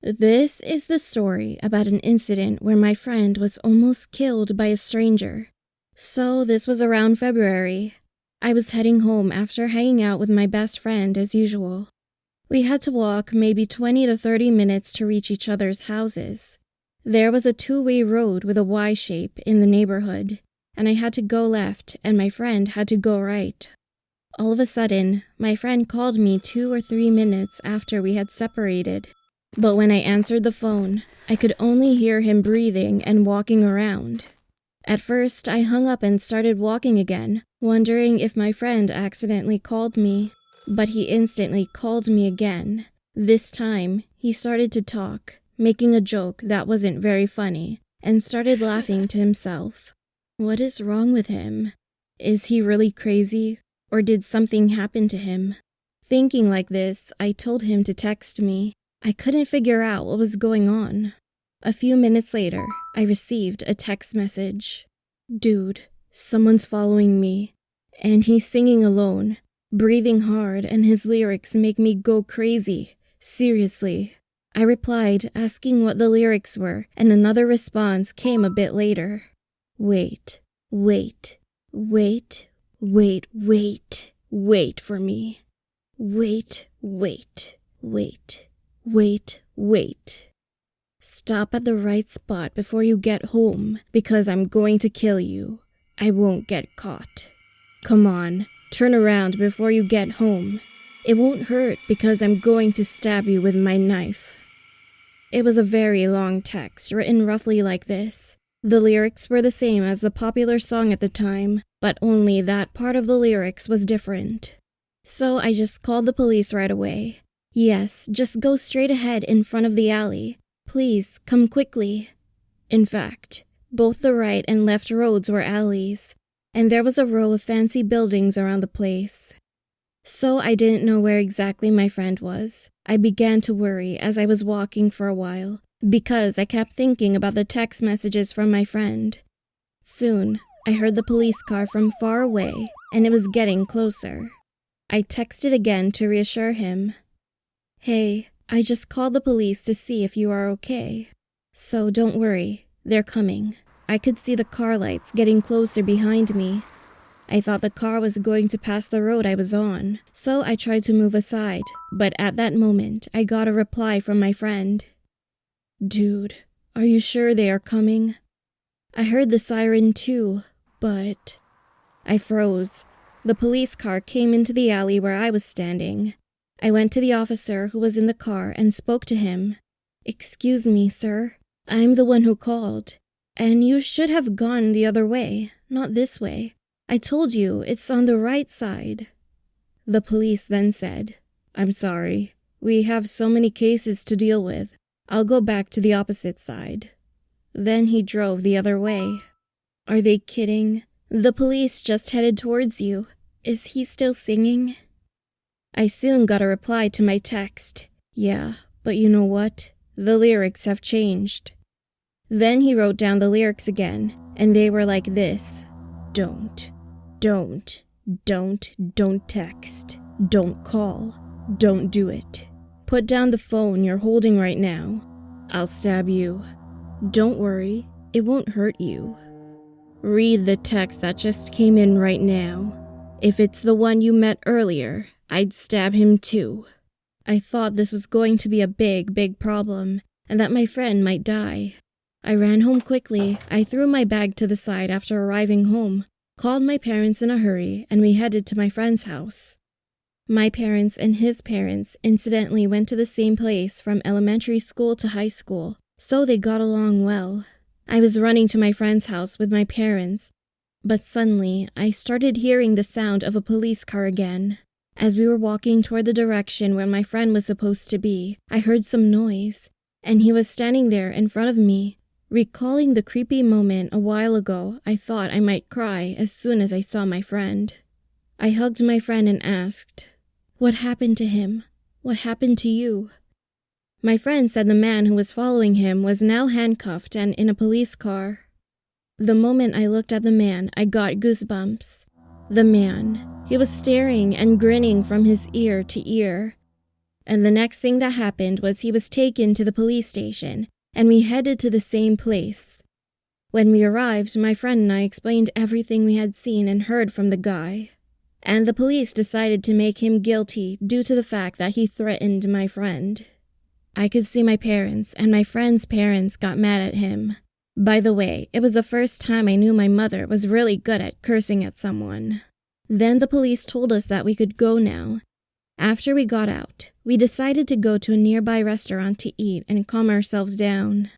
This is the story about an incident where my friend was almost killed by a stranger. So this was around February. I was heading home after hanging out with my best friend as usual. We had to walk maybe 20 to 30 minutes to reach each other's houses. There was a two-way road with a Y shape in the neighborhood, and I had to go left and my friend had to go right. All of a sudden, my friend called me 2 or 3 minutes after we had separated. But when I answered the phone, I could only hear him breathing and walking around. At first, I hung up and started walking again, wondering if my friend accidentally called me. But he instantly called me again. This time, he started to talk, making a joke that wasn't very funny, and started laughing to himself. What is wrong with him? Is he really crazy? Or did something happen to him? Thinking like this, I told him to text me. I couldn't figure out what was going on. A few minutes later, I received a text message. Dude, someone's following me. And he's singing alone, breathing hard, and his lyrics make me go crazy. Seriously. I replied, asking what the lyrics were, and another response came a bit later. Wait for me. Wait. Stop at the right spot before you get home, because I'm going to kill you. I won't get caught. Come on, turn around before you get home. It won't hurt because I'm going to stab you with my knife. It was a very long text written roughly like this. The lyrics were the same as the popular song at the time, but only that part of the lyrics was different. So I just called the police right away. Yes, just go straight ahead in front of the alley. Please, come quickly. In fact, both the right and left roads were alleys, and there was a row of fancy buildings around the place. So I didn't know where exactly my friend was. I began to worry as I was walking for a while, because I kept thinking about the text messages from my friend. Soon, I heard the police car from far away, and it was getting closer. I texted again to reassure him. Hey, I just called the police to see if you are okay. So don't worry, they're coming. I could see the car lights getting closer behind me. I thought the car was going to pass the road I was on, so I tried to move aside, but at that moment, I got a reply from my friend. Dude, are you sure they are coming? I heard the siren too, but... I froze. The police car came into the alley where I was standing. I went to the officer who was in the car and spoke to him. Excuse me, sir. I'm the one who called. And you should have gone the other way, not this way. I told you, it's on the right side. The police then said, I'm sorry. We have so many cases to deal with. I'll go back to the opposite side. Then he drove the other way. Are they kidding? The police just headed towards you. Is he still singing? I soon got a reply to my text. Yeah, but you know what? The lyrics have changed. Then he wrote down the lyrics again, and they were like this. Don't text. Don't call. Don't do it. Put down the phone you're holding right now. I'll stab you. Don't worry, it won't hurt you. Read the text that just came in right now. If it's the one you met earlier, I'd stab him too. I thought this was going to be a big problem, and that my friend might die. I ran home quickly. I threw my bag to the side after arriving home, called my parents in a hurry, and we headed to my friend's house. My parents and his parents incidentally went to the same place from elementary school to high school, so they got along well. I was running to my friend's house with my parents, but suddenly I started hearing the sound of a police car again. As we were walking toward the direction where my friend was supposed to be, I heard some noise, and he was standing there in front of me. Recalling the creepy moment a while ago, I thought I might cry as soon as I saw my friend. I hugged my friend and asked, What happened to him? What happened to you? My friend said the man who was following him was now handcuffed and in a police car. The moment I looked at the man, I got goosebumps. The man, he was staring and grinning from his ear to ear. And the next thing that happened was he was taken to the police station, and we headed to the same place. When we arrived, my friend and I explained everything we had seen and heard from the guy. And the police decided to make him guilty due to the fact that he threatened my friend. I could see my parents and my friend's parents got mad at him. By the way, it was the first time I knew my mother was really good at cursing at someone. Then the police told us that we could go now. After we got out, we decided to go to a nearby restaurant to eat and calm ourselves down.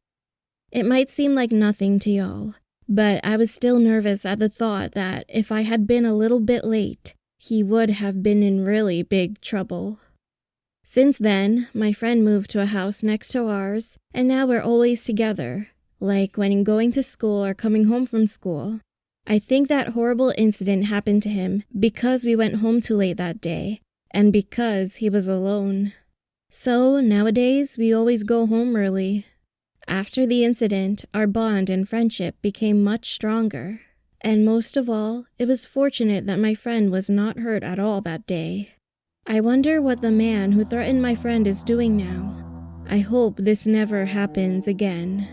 It might seem like nothing to y'all, but I was still nervous at the thought that if I had been a little bit late, he would have been in really big trouble. Since then, my friend moved to a house next to ours, and now we're always together, like when going to school or coming home from school. I think that horrible incident happened to him because we went home too late that day, and because he was alone. So nowadays, we always go home early. After the incident, our bond and friendship became much stronger. And most of all, it was fortunate that my friend was not hurt at all that day. I wonder what the man who threatened my friend is doing now. I hope this never happens again.